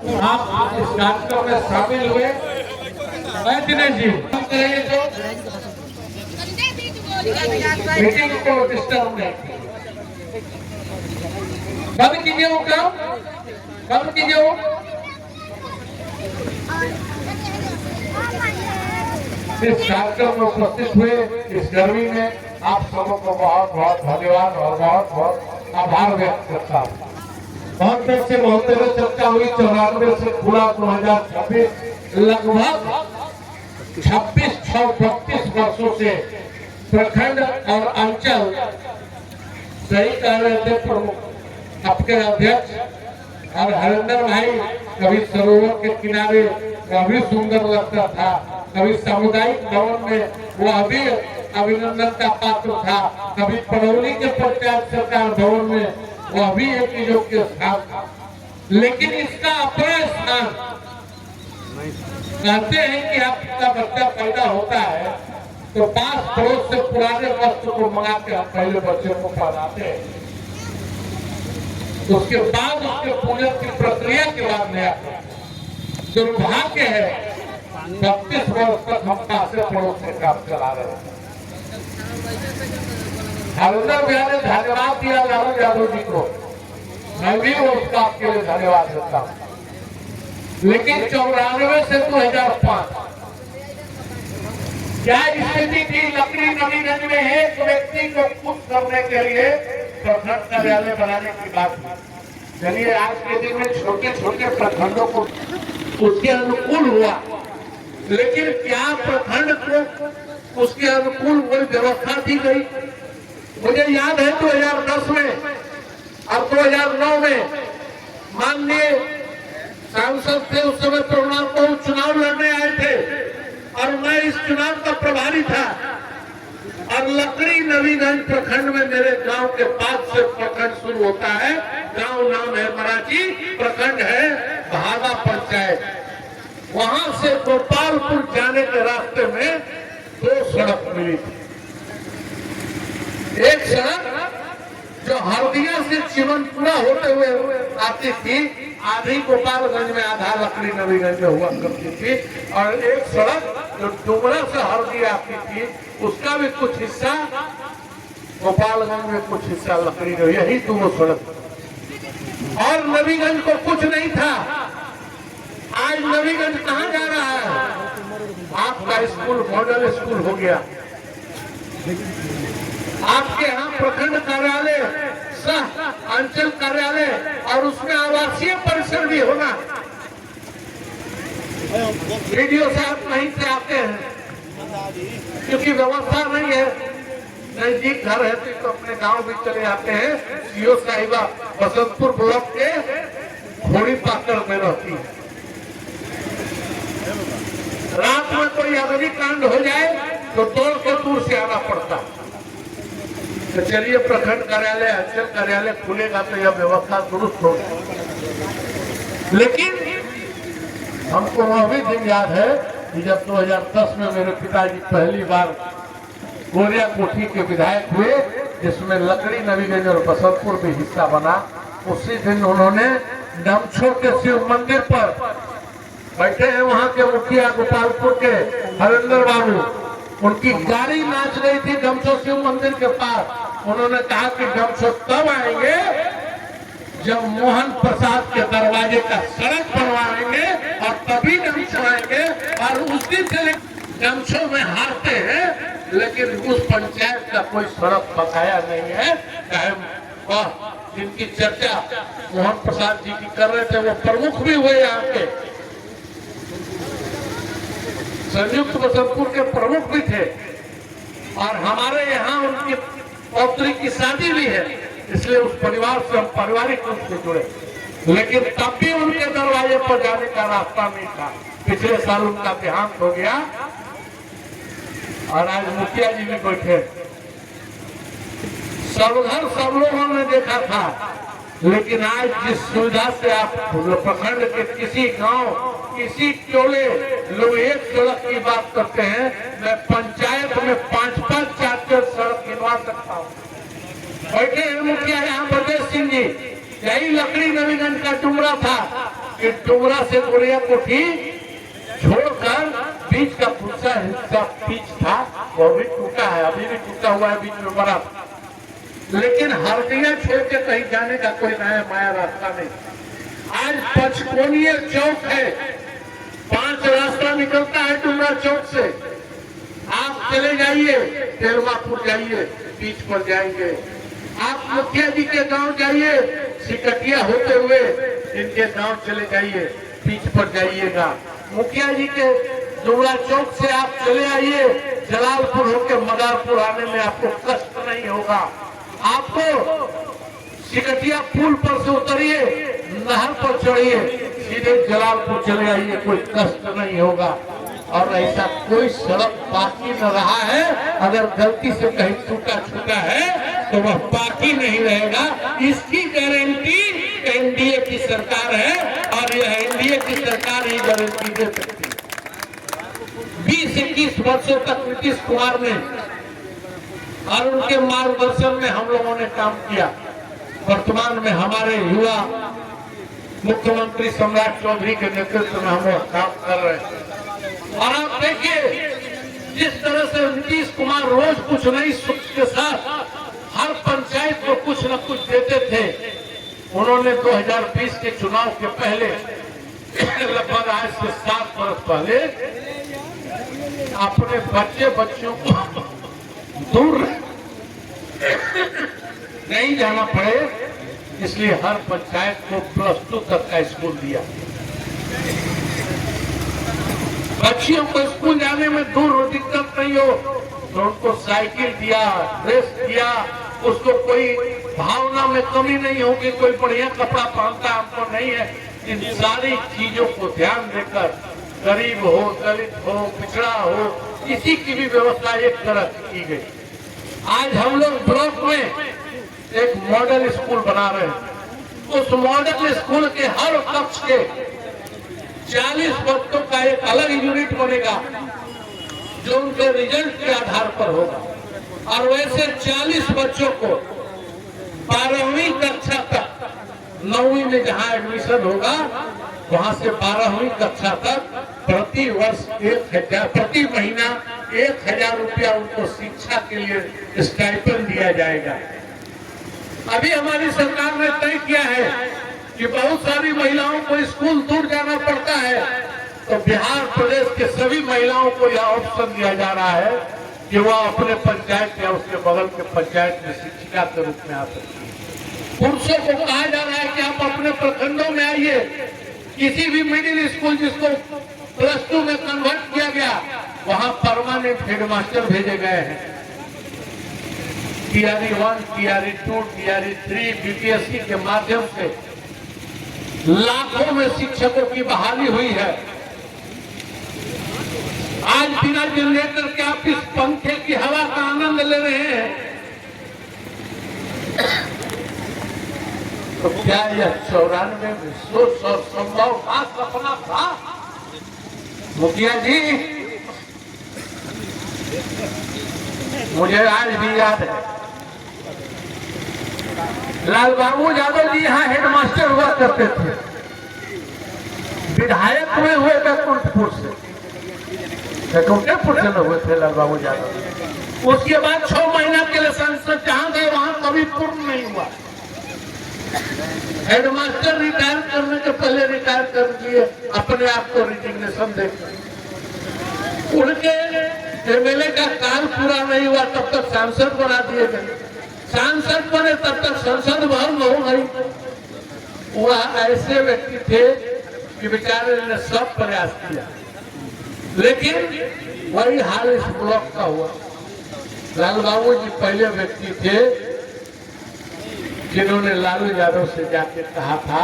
आप इस कार्यक्रम में शामिल हुए। दिनेश जी मीटिंग को डिस्टर्ब नहीं, बंद कीजिए वो काम, बंद कीजिए वो। इस कार्यक्रम में उपस्थित हुए इस गर्मी में आप सबों को बहुत बहुत धन्यवाद और बहुत बहुत आभार व्यक्त करता हूँ। बहुत देर से बहुत देर चर्चा हुई 94 से पूरा 2026 लगभग 26-32 वर्षों से प्रखंड और अंचल सही कह रहे थे प्रमुख आपके अध्यक्ष और हरिंदर भाई, कभी सरोवर के किनारे कभी सुंदर लगता था, कभी सामुदायिक भवन में वह भी अभिनंदन का पात्र था, कभी पड़ौली के पंचायत सरकार भवन में वह भी एक योग्य स्थान था। लेकिन इसका अपना स्थान, कहते हैं कि आपका बच्चा पैदा होता है तो पास पड़ोस से पुराने वस्त्र को मंगा के हम पहले बच्चे को पहनाते हैं, उसके बाद उसके पूजन की प्रक्रिया के बाद नया। दुर्भाग्य है 32 वर्ष तक हम पासे पड़ोस से काम चला रहे हैं। हरिंदर भैया ने धन्यवाद दिया लालू यादव जी को, मैं भी उसका आपके लिए धन्यवाद देता हूँ। लेकिन 94 से 2005 क्या स्थिति थी? लकड़ी नवीगंज में एक व्यक्ति को खुश करने के लिए प्रखंड कार्यालय बनाने की बात हुई। चलिए आज के दिन में छोटे छोटे प्रखंडों को उसके अनुकूल हुआ, लेकिन क्या प्रखंड को उसके अनुकूल कोई व्यवस्था दी गई? मुझे याद है 2010 में और 2009 में माननीय सांसद थे उस समय प्रोग्राम को चुनाव लड़ने आए थे और मैं इस चुनाव का प्रभारी था। और लकड़ी नवीगंज प्रखंड में मेरे गांव के पास से प्रखंड शुरू होता है। गांव नाम है मराठी, प्रखंड है भागा पंचायत। वहां से गोपालपुर जाने के रास्ते में 2 सड़क मिली थी। एक सड़क जो हरदिया से चिमनपुरा होते हुए आती थी, आधी गोपालगंज में, आधा लकड़ी नवीगंज में हुआ करती थी, और एक सड़क जो डुमरा से हरदिया आती थी उसका भी कुछ हिस्सा गोपालगंज में, कुछ हिस्सा लकड़ी में, यही 2 सड़क। और नवीगंज को कुछ नहीं था। आज नवीगंज कहाँ जा रहा है? आपका स्कूल मॉडल स्कूल हो गया। आपके यहाँ प्रखंड कार्यालय, सह अंचल कार्यालय और उसमें आवासीय परिसर भी होगा। वीडियो से आप कहीं से आते हैं क्योंकि व्यवस्था नहीं है, नजदीक घर है तो अपने गांव भी चले आते हैं। सीओ साहिबा बसंतपुर ब्लॉक के घोड़ी पाकर में रहती है। रात में कोई अग्नि कांड हो जाए तो दौड़ के दूर से आना पड़ता है। तो चलिए प्रखंड कार्यालय, अंचल कार्यालय खुलेगा तो यह व्यवस्था दुरुस्त होगी। लेकिन हमको वह भी दिन याद है कि जब 2010 में मेरे पिताजी पहली बार गोरिया कोठी के विधायक हुए, जिसमें लकड़ी नवीगंज और बसंतपुर भी हिस्सा बना, उसी दिन उन्होंने डमछो के शिव मंदिर पर बैठे हैं वहां के मुखिया गोपालपुर के हरिंदर बाबू, उनकी गाड़ी नाच रही थी डमछो शिव मंदिर के पास। उन्होंने कहा कि डमछो तब आएंगे जब मोहन प्रसाद के दरवाजे का सड़क बनवाएंगे और तभी डमछो आएंगे। और उस दिन से डमछो में हारते हैं, लेकिन उस पंचायत का कोई सड़क बकाया नहीं है। चाहे वह जिनकी चर्चा मोहन प्रसाद जी की कर रहे थे वो प्रमुख भी हुए, यहाँ के संयुक्त बसंतपुर के प्रमुख भी थे, और हमारे यहाँ उनकी पौत्री की शादी भी है, इसलिए उस परिवार से हम पारिवारिक रूप से जुड़े। लेकिन तब भी उनके दरवाजे पर जाने का रास्ता नहीं था। पिछले साल उनका देहांत हो गया और आज मुखिया जी भी बैठे। सब घर सब लोगों ने देखा था, लेकिन आज जिस सुविधा से आप प्रखंड के किसी गांव, किसी टोले लोग एक सड़क की बात करते हैं, मैं पंचायत में 5-5, 4-4 सड़क गिनवा सकता हूँ। बैठे हैं मुखिया यहाँ ब्रजेश सिंह जी, यही लकड़ी नवीगंज का डुमरा था, कि डुमरा से गोरिया कोठी छोड़कर बीच का पुरसा हिस्सा बीच था वो भी टूटा है, अभी भी टूटा हुआ है, बीच में बड़ा। लेकिन हरदिया छोड़ के कहीं जाने का कोई नया माया रास्ता नहीं। आज पचकोनिया चौक है, 5 रास्ता निकलता है डुमरा चौक से। आप चले जाइए, तेरवापुर जाइए, बीच पर जाएंगे। आप मुखिया जी के गांव जाइए, सिकटिया होते हुए इनके गांव चले जाइए, बीच पर जाइएगा। मुखिया जी के डुमरा चौक से आप चले आइए, जलालपुर होकर मदारपुर आने में आपको कष्ट नहीं होगा। आपको सिकटिया पुल पर से उतरिए, नहर पर चढ़िए, सीधे जलालपुर चले आइए, कोई कष्ट नहीं होगा। और ऐसा कोई सड़क बाकी न रहा है, अगर गलती से कहीं टूटा छूटा है तो वह बाकी नहीं रहेगा। इसकी गारंटी एनडीए की सरकार है और यह एनडीए की सरकार ही गारंटी दे सकती है। 20-21 वर्षों तक नीतीश कुमार ने और उनके मार्गदर्शन में हम लोगों ने काम किया। वर्तमान में हमारे युवा मुख्यमंत्री सम्राट चौधरी के नेतृत्व में हम लोग काम कर रहे हैं। और आप देखिए जिस तरह से नीतीश कुमार रोज कुछ नई सोच के साथ हर पंचायत को कुछ न कुछ देते थे। उन्होंने 2020 के चुनाव के पहले लगभग आज से 7 वर्ष पहले अपने बच्चों को दूर नहीं जाना पड़े, इसलिए हर पंचायत को +2 तक का स्कूल दिया। बच्चियों को स्कूल जाने में दूर दिक्कत नहीं हो तो उनको साइकिल दिया, ड्रेस दिया, उसको कोई भावना में कमी नहीं होगी, कोई बढ़िया कपड़ा पहनता हमको नहीं है। इन सारी चीजों को ध्यान देकर गरीब हो, दलित हो, पिछड़ा हो, किसी की भी व्यवस्था एक तरह की गई। आज हम लोग ब्लॉक में एक मॉडल स्कूल बना रहे हैं। उस मॉडल स्कूल के हर कक्ष के 40 बच्चों का एक अलग यूनिट बनेगा जो उनके रिजल्ट के आधार पर होगा। और वैसे 40 बच्चों को 12वीं कक्षा तक, 9वीं में जहां एडमिशन होगा वहां से 12वीं कक्षा तक प्रति वर्ष 1000 प्रति महीना 1000 रुपया उनको शिक्षा के लिए स्टाइपेंड दिया जाएगा। अभी हमारी सरकार ने तय किया है कि बहुत सारी महिलाओं को स्कूल दूर जाना पड़ता है, तो बिहार प्रदेश के सभी महिलाओं को यह ऑप्शन दिया जा रहा है कि वह अपने पंचायत या उसके बगल के पंचायत में शिक्षिका के रूप में आ सकती है। पुरुषों को कहा जा रहा है कि आप अपने प्रखंडों में आइए, किसी भी मिडिल स्कूल जिसको +2 में कन्वर्ट किया गया वहां परमानेंट हेडमास्टर भेजे गए हैं। TRE 1, TRE 2, TRE 3 BPSC के माध्यम से लाखों में शिक्षकों की बहाली हुई है। आज बिना जनरेटर के आप इस पंखे की हवा का आनंद ले रहे हैं, तो क्या यह 94 में सोच और संभव बात सपना था? मुखिया जी, मुझे आज भी याद है लाल बाबू यादव जी यहाँ हेडमास्टर हुआ करते थे, विधायक हुए बैकुंठपुर से, बैकुंठपुर से न हुए थे लाल बाबू यादव। उसके बाद 6 महीना के लिए संसद जहां गए वहां कभी पूर्ण नहीं हुआ। हेडमास्टर रिटायर करने के पहले रिटायर कर दिए, अपने आप को रिजिग्नेशन देकर। उनके MLA का काल पूरा नहीं हुआ तब तक सांसद बना दिए गए, सांसद बने तब तक संसद भंग हो गई। वह ऐसे व्यक्ति थे कि बेचारे ने सब प्रयास किया, लेकिन वही हाल इस ब्लॉक का हुआ। लाल बाबू जी पहले व्यक्ति थे जिन्होंने लालू यादव से जाके कहा था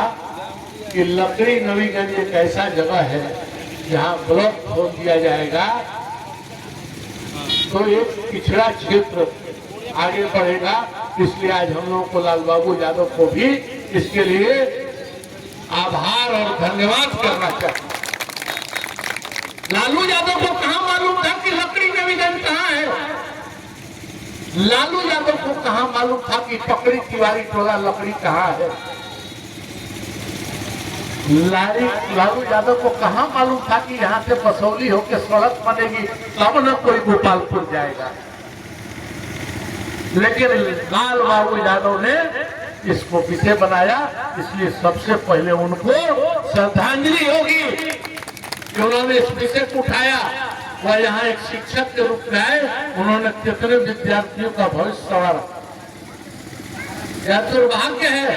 कि लकड़ी नवीगंज एक ऐसा जगह है जहां ब्लॉक खोल दिया जाएगा तो एक पिछड़ा क्षेत्र आगे बढ़ेगा। इसलिए आज हम लोगों को लाल बाबू यादव को भी इसके लिए आभार और धन्यवाद करना चाहिए। लालू यादव को कहां मालूम था कि लकड़ी नवीगंज कहां है? लालू यादव को कहां मालूम था कि पकड़ी तिवारी टोला लकड़ी कहां है? लालू यादव को कहाँ मालूम था कि यहाँ से बसौली होकर सड़क बनेगी तब न कोई गोपालपुर जाएगा। लेकिन लाल बाबू यादव ने इसको विषय बनाया, इसलिए सबसे पहले उनको श्रद्धांजलि होगी कि उन्होंने इस विषय को उठाया। वह यहाँ एक शिक्षक के रूप में आए, उन्होंने कितने विद्यार्थियों का भविष्य संवारा। यह दुर्भाग्य है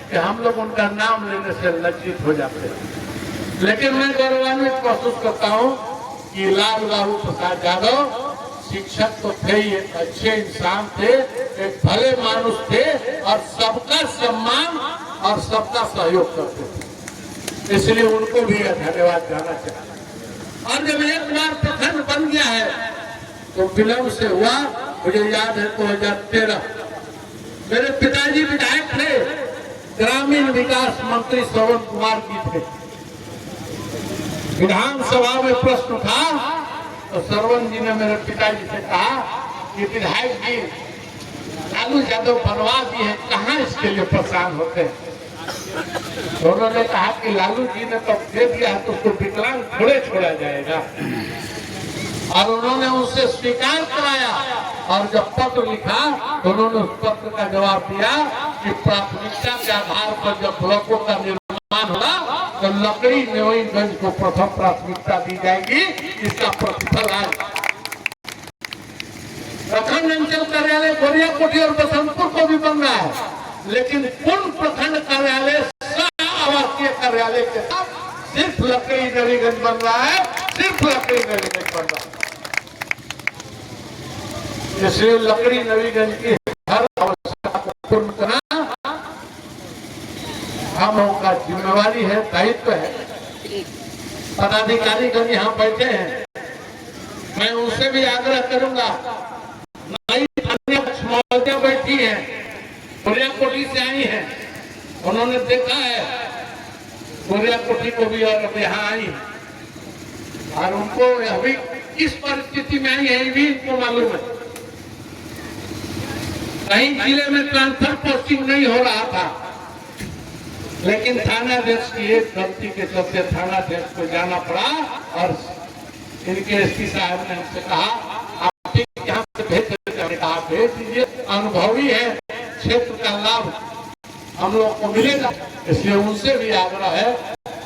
कि हम लोग उनका नाम लेने से लज्जित हो जाते हैं। लेकिन मैं गौरवान्वित महसूस करता हूँ कि लाल बाबू प्रसाद यादव शिक्षक तो थे ही, एक अच्छे इंसान थे, एक भले मानुष थे और सबका सम्मान और सबका सहयोग करते थे। इसलिए उनको भी धन्यवाद जाना चाहिए। और जब एक बार प्रखंड बन गया है तो विलंब से हुआ। मुझे याद है 2013 मेरे पिताजी विधायक थे, ग्रामीण विकास मंत्री श्रवण कुमार जी थे। विधानसभा में प्रश्न उठा तो श्रवण जी ने मेरे पिताजी से कहा कि विधायक जी लालू यादव बनवा दिए हैं, कहाँ इसके लिए परेशान होते हैं। तो उन्होंने कहा कि लालू जी ने तो दे दिया है तो उसको विकलांग थोड़े छोड़ा जाएगा। और उन्होंने उनसे स्वीकार कराया और जब पत्र लिखा तो उन्होंने उस पत्र का जवाब दिया कि प्राथमिकता के आधार पर जब ब्लॉकों का निर्माण होगा तो लकड़ी नवीनगंज को प्रथम प्राथमिकता दी जाएगी, इसका प्रतिफल आएगा। प्रखंड अंचल कार्यालय गोरियाकोठी और बसंतपुर को भी बन रहा है, लेकिन पूर्ण प्रखंड कार्यालय आवासीय कार्यालय के साथ सिर्फ लकड़ी नवीनगंज बन रहा है, सिर्फ लकड़ी नवीनगंज बन रहा है। इसलिए लकड़ी नवीनगंज की हर आवश्यकता को पूर्ण करना हम लोगों का जिम्मेवारी है, दायित्व है। पदाधिकारी गण यहाँ बैठे हैं, मैं उनसे भी आग्रह करूंगा। नई मौलिया बैठी है, गोरियाकोठी से आई है, उन्होंने देखा है गोरियाकोठी को भी और यहाँ आई और उनको अभी किस परिस्थिति में आई है भी इनको मालूम है। कहीं जिले में ट्रांसफर पोस्टिंग नहीं हो रहा था, लेकिन थानाध्यक्ष की एक गलती के चलते थानाध्यक्ष को जाना पड़ा और इनके एसपी साहब ने हमसे कहा आप यहाँ से भेज दीजिए, अनुभवी है, क्षेत्र का लाभ हम लोग को मिलेगा। इसलिए उनसे भी आग्रह है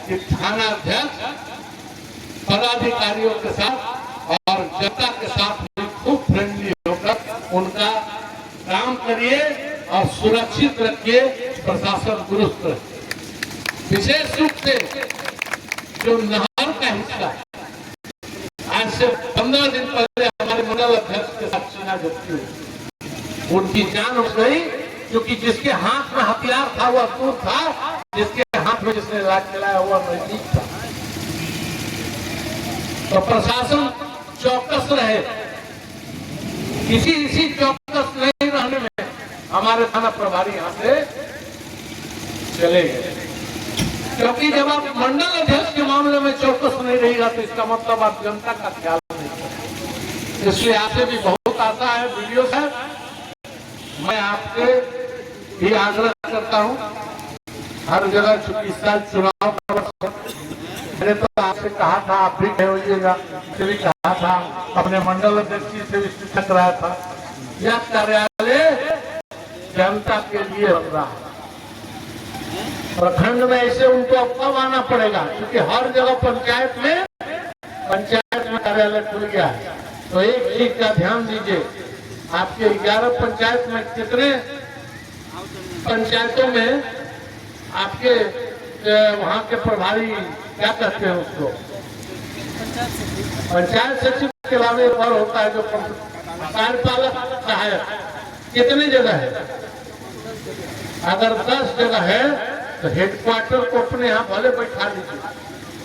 कि थानाध्यक्ष पदाधिकारियों के साथ और जनता के साथ खूब फ्रेंडली होकर उनका काम करिए और सुरक्षित रखिए, प्रशासन दुरुस्त रखिए। विशेष रूप से जो नहर का हिस्सा आज से 15 दिन पहले हमारे मंडल अध्यक्ष के साथ चीना जब्ती हुई, उनकी जान उठ गई क्योंकि जिसके हाथ में हथियार था वह दूर था, जिसके हाथ में जिसने लाठ चलाया हुआ नजदीक था। तो प्रशासन चौकस रहे, इसी चौकस नहीं रहने में हमारे थाना प्रभारी यहाँ से चले गए। क्योंकि जब आप मंडल अध्यक्ष के मामले में चौकस नहीं रहेगा तो इसका मतलब आप जनता का ख्याल नहीं करेंगे। इसलिए आपसे भी बहुत आता है वीडियो से, मैं आपसे भी आग्रह करता हूँ हर जगह, चूंकि इस साल चुनाव का वर्ष, मैंने तो आपसे कहा था आप भी गए होइएगा, भी कहा था अपने मंडल अध्यक्ष जी से भी सूचक रहा था, यह कार्यालय जनता के लिए बन रहा है। प्रखंड में ऐसे उनको अब आना पड़ेगा क्योंकि हर जगह पंचायत में कार्यालय खुल गया है। तो एक चीज का ध्यान दीजिए, आपके 11 पंचायत में कितने पंचायतों में आपके वहाँ के प्रभारी क्या कहते हैं उसको, पंचायत सचिव के अलावा एक और होता है जो कार्यपालक सहायक, कितनी जगह है? अगर 10 जगह है तो हेडक्वार्टर को अपने यहाँ भले बैठा लीजिए,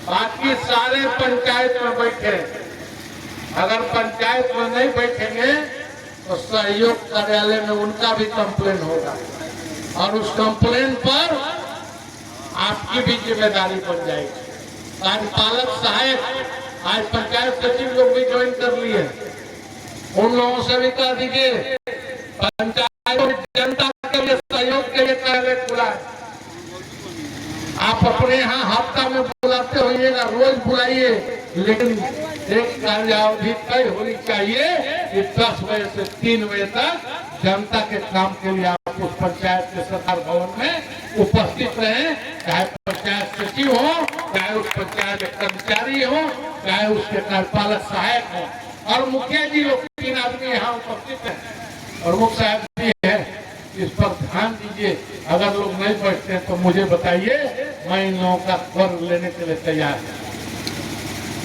बाकी सारे पंचायत में बैठे। अगर पंचायत में नहीं बैठेंगे तो सहयोग कार्यालय में उनका भी कंप्लेन होगा और उस कंप्लेन पर आपकी भी जिम्मेदारी बन जाएगी। कार्यपालक सहायक आज पंचायत सचिव लोग भी ज्वाइन कर लिए, उन लोगों से भी कह दीजिए पंचायत जनता के लिए सहयोग के लिए कार्यालय खुला है। आप अपने हमारे यहाँ हफ्ता में बुलाते होइएगा, रोज बुलाइए, लेकिन एक कार्यावधि तय होनी चाहिए कि 10 बजे से 3 बजे तक जनता के काम के लिए आप उस पंचायत के सरकार भवन में उपस्थित रहें। चाहे पंचायत सचिव हो, चाहे उस पंचायत के कर्मचारी हो, चाहे उसके कार्यपालक सहायक हो, और मुखिया जी लोग 3 आदमी यहाँ उपस्थित है, प्रमुख साहब भी है। इस पर ध्यान दीजिए। अगर लोग नहीं बैठते हैं तो मुझे बताइए, मैं इन लोगों का कर लेने के लिए तैयार हूँ,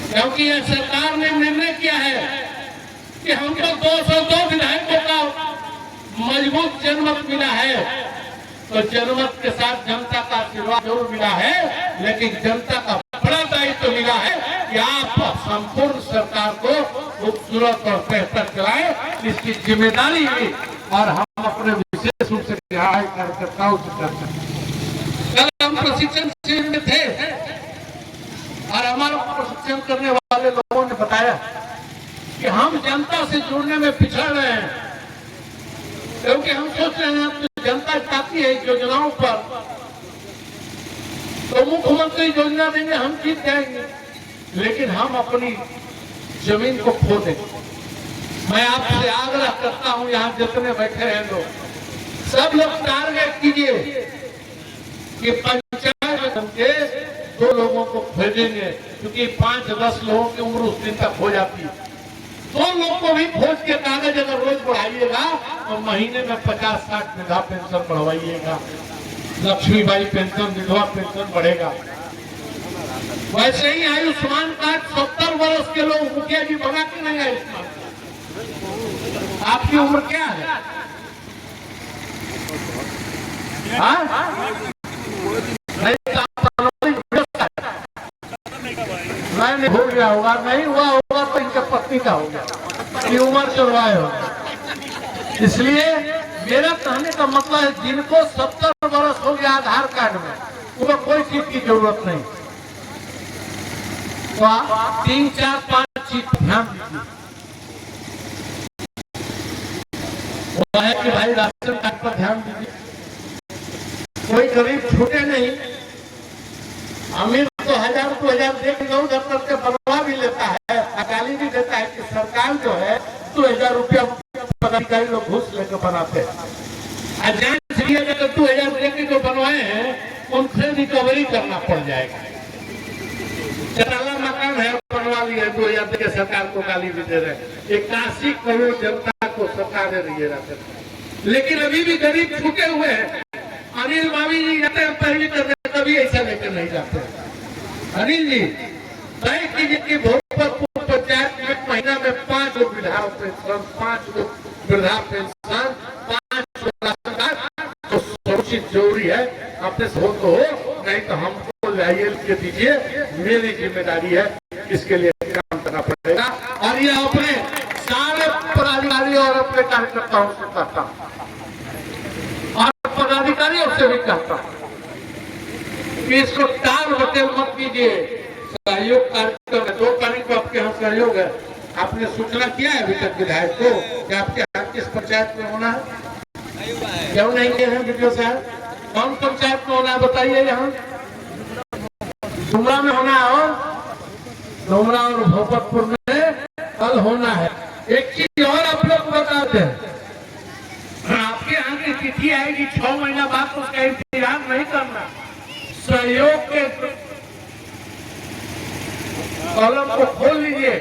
क्योंकि यह सरकार ने निर्णय किया है कि हमको 202 विधायकों का मजबूत जनमत मिला है। तो जनमत के साथ जनता का आशीर्वाद जरूर मिला है, लेकिन जनता का बड़ा दायित्व मिला है कि आप संपूर्ण सरकार को खूबसूरत और बेहतर चलाएं। इसकी जिम्मेदारी है और हम अपने विशेष रूप से कार्यकर्ताओं से करते हैं। कल हम प्रशिक्षण शिविर में थे और हमारा प्रशिक्षण करने वाले लोगों ने बताया कि हम जनता से जुड़ने में पिछड़ रहे हैं, क्योंकि हम सोच रहे हैं कि जनता चाहती है योजनाओं पर, तो मुख्यमंत्री योजना देंगे, हम जीत जाएंगे, लेकिन हम अपनी जमीन को खो देंगे। मैं आपसे आग्रह करता हूं, यहाँ जितने बैठे हैं लोग, सब लोग टारगेट कीजिए कि पंचायत के 2 लोगों को भेजेंगे, क्योंकि 5-10 लोगों की उम्र उस दिन तक हो जाती है। 2 लोग को भी खोज के कागज अगर रोज बढ़ाइएगा तो महीने में 50-60 वृद्धा पेंशन बढ़वाइएगा, लक्ष्मीबाई पेंशन, विधवा पेंशन बढ़ेगा। वैसे ही आयुष्मान कार्ड 70 वर्ष के लोग मुखिया जी बना के नहीं आयुष्मान। आपकी उम्र क्या है? नहीं हो गया होगा, नहीं हुआ होगा तो इनके पत्नी का होगा, ये उम्र चलवाए होगा। इसलिए मेरा कहने का मतलब है, जिनको 70 वर्ष हो गया आधार कार्ड में, उनको कोई चीज की जरूरत नहीं। तो आप 3, 4, 5 चीज ध्यान दीजिए। वो है कि भाई राशन कार्ड पर ध्यान दीजिए, कोई गरीब छूटे नहीं। अमीर तो 1000-2000 देख उधर करके बनवा भी लेता है, गाली भी देता है कि सरकार जो है 2000 रुपया पदाधिकारी लोग घूस लेकर बनाते हैं। जांच लिया जाए तो 2000 देके जो बनवाए हैं उनसे रिकवरी करना पड़ जाएगा। चटाला मकान है, बनवा लिया 2000 देके सरकार को गाली भी दे रहे हैं। 81 करोड़ जनता को सरकार दे रही है, लेकिन अभी भी गरीब छूटे हुए हैं। अनिल मावी जी जाते हैं पहली करने, कभी ऐसा लेकर नहीं जाते। अनिल जी तय कीजिए कि भोजपुर पंचायत में महीना में 5 लोग वृद्धा पेंशन, 5 लोग वृद्धा पेंशन, 5 राशन कार्ड तो सुरक्षित जरूरी है। अपने से हो तो हो, नहीं तो हमको लाइए के दीजिए, मेरी जिम्मेदारी है, इसके लिए काम करना पड़ेगा। और ये अपने सारे पदाधिकारी और अपने कार्यकर्ताओं से करता हूँ, पदाधिकारियों से भी कहता हूं कि इसको टाल बटेल मत कीजिए। सहयोग कार्यक्रम 2 तारीख को आपके यहाँ सहयोग है। आपने सूचना किया है अभी तक विधायक को कि आपके यहाँ किस पंचायत में होना है? क्यों नहीं किए हैं वीडियो साहब? कौन पंचायत में होना है बताइए। यहाँ डुमरा में होना है और डुमरा और भोपतपुर में कल होना है। एक चीज और आप लोग बताते हैं, आपके यहाँ की तिथि आएगी 6 महीना बाद, तो उसका इंतजार नहीं करना। सहयोग के कॉलम को खोल लीजिए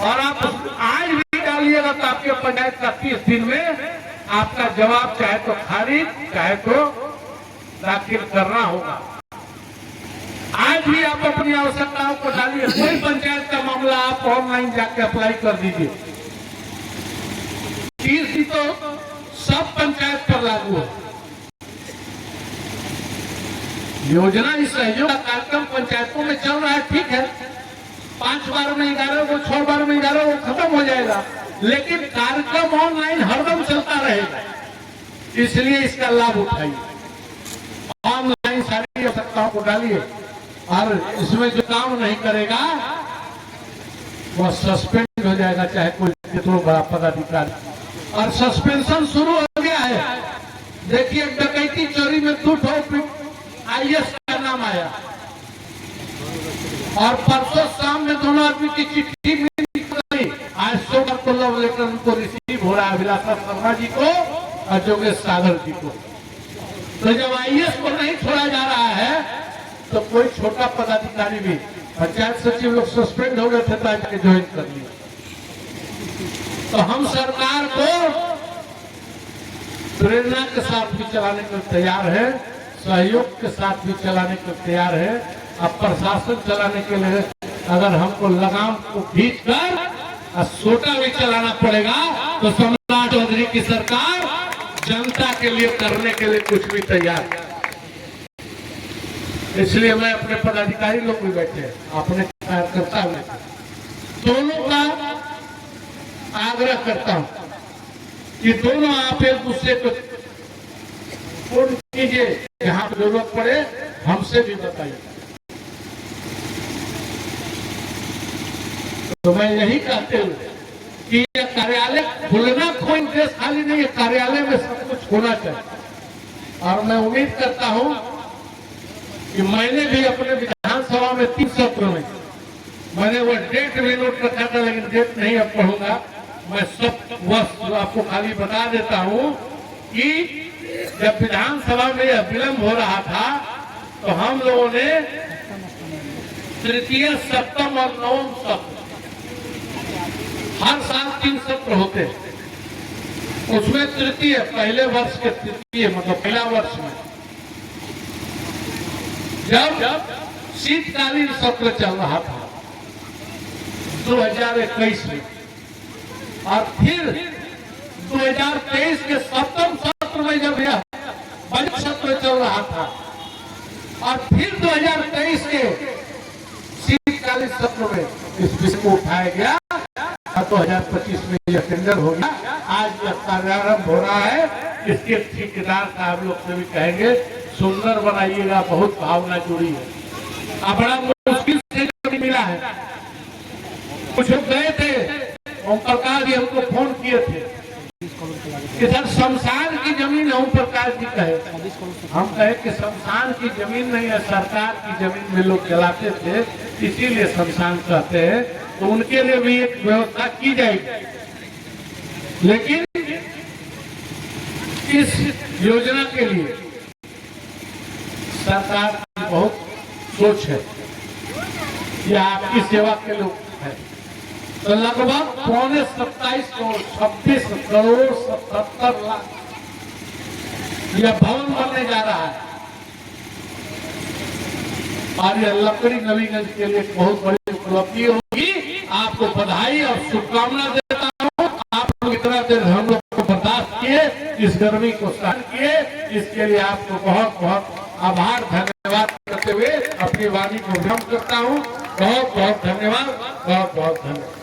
और आप आज भी डालिएगा तो आपके पंचायत का 30 दिन में आपका जवाब चाहे तो खारिज चाहे तो दाखिल करना होगा। आज भी आप अपनी आवश्यकताओं को डालिए। कोई पंचायत का मामला आप ऑनलाइन जाके अप्लाई कर दीजिए। 30 तो सब पंचायत पर लागू है। योजना इस सहयोग का कार्यक्रम पंचायतों में चल रहा है, ठीक है। 5 बार में 11 को, 6 बार में 11 वो खत्म हो जाएगा, लेकिन कार्यक्रम ऑनलाइन हरदम चलता रहेगा। इसलिए इसका लाभ उठाइए, ऑनलाइन सारी आवश्यकताओं को डालिए और इसमें जो काम नहीं करेगा वह सस्पेंड हो जाएगा, चाहे कोई कितना बड़ा पदाधिकारी। और सस्पेंशन शुरू हो गया है। देखिए डकैती चोरी में 2 ठोक IAS का नाम आया और परसों शाम में दोनों आदमी की चिट्ठी मिली। आज सोमवार को लव लेटर उनको रिसीव हो रहा है, अभिलाषा शर्मा जी को और योगेश सागर जी को। तो जब IAS को नहीं छोड़ा जा रहा है तो कोई छोटा पदाधिकारी भी, पंचायत सचिव लोग सस्पेंड हो गए थे तो आज ज्वाइन कर लिया। तो हम सरकार को प्रेरणा के साथ भी चलाने के तैयार है, सहयोग के साथ भी चलाने के तैयार है। अब प्रशासन चलाने के लिए अगर हमको लगाम को खींच कर और सोटा भी चलाना पड़ेगा तो सम्राट चौधरी की सरकार जनता के लिए करने के लिए कुछ भी तैयार है। इसलिए मैं अपने पदाधिकारी लोग भी बैठे, अपने कार्यकर्ता बैठे, दोनों का आग्रह करता हूं कि दोनों आप एक दूसरे को फोन कीजिए, जहां जरूरत पड़े हमसे भी बताइए। तो मैं यही कहते हूँ कि यह कार्यालय खुलना कोई उद्देश्य खाली नहीं है, कार्यालय में सब कुछ होना चाहिए। और मैं उम्मीद करता हूँ कि मैंने भी अपने विधानसभा में 3 सत्र में मैंने वो डेट भी नोट रखा था, लेकिन डेट नहीं अब पढ़ूंगा। मैं सब वर्ष आपको खाली बता देता हूँ कि जब विधानसभा में यह विलंब हो रहा था तो हम लोगों ने तृतीय, सप्तम और नवम सत्र, हर साल 3 सत्र होते हैं। उसमें तृतीय, पहले वर्ष के तृतीय मतलब पहला वर्ष में जब शीतकालीन सत्र चल रहा था 2021 में, और फिर 2023 के सप्तम सत्र में जब यह बजट सत्र चल रहा था, और फिर 2023 के शीतकालीन सत्र में इस विषय को उठाया गया। 2025 में यह टेंडर हो गया, आज यह कार्यारंभ हो रहा है। इसके ठेकेदार साहब लोग से भी कहेंगे सुंदर बनाइएगा, बहुत भावना जुड़ी है। अब बड़ा मुश्किल से मिला है। कुछ लोग गए थे, ओम प्रकाश जी हमको फोन किए थे कि सर शमशान की जमीन, ओम प्रकाश जी कहे, हम कहे कि शमशान की जमीन नहीं है, सरकार की जमीन में लोग जलाते थे इसीलिए शमशान कहते हैं। तो उनके लिए भी एक व्यवस्था की जाएगी, लेकिन इस योजना के लिए सरकार की बहुत सोच है, यह आपकी सेवा के लिए है। तो लगभग 27 करोड़ 26 करोड़ 77 लाख यह भवन बनने जा रहा है। और यह लकड़ी नवीगंज के लिए बहुत बड़ी उपलब्धि होगी। आपको बधाई और शुभकामना देता हूँ। आप लोग इतना देर हम लोग को बर्दाश्त किए, इस गर्मी को सहन किए, इसके लिए आपको बहुत बहुत आभार धन्यवाद करते हुए अपनी वाणी को विराम करता हूँ। बहुत बहुत धन्यवाद, बहुत बहुत धन्यवाद।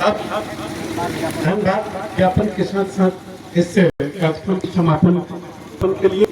अब धन्यवाद ज्ञापन के साथ इससे कार्यक्रम समापन के लिए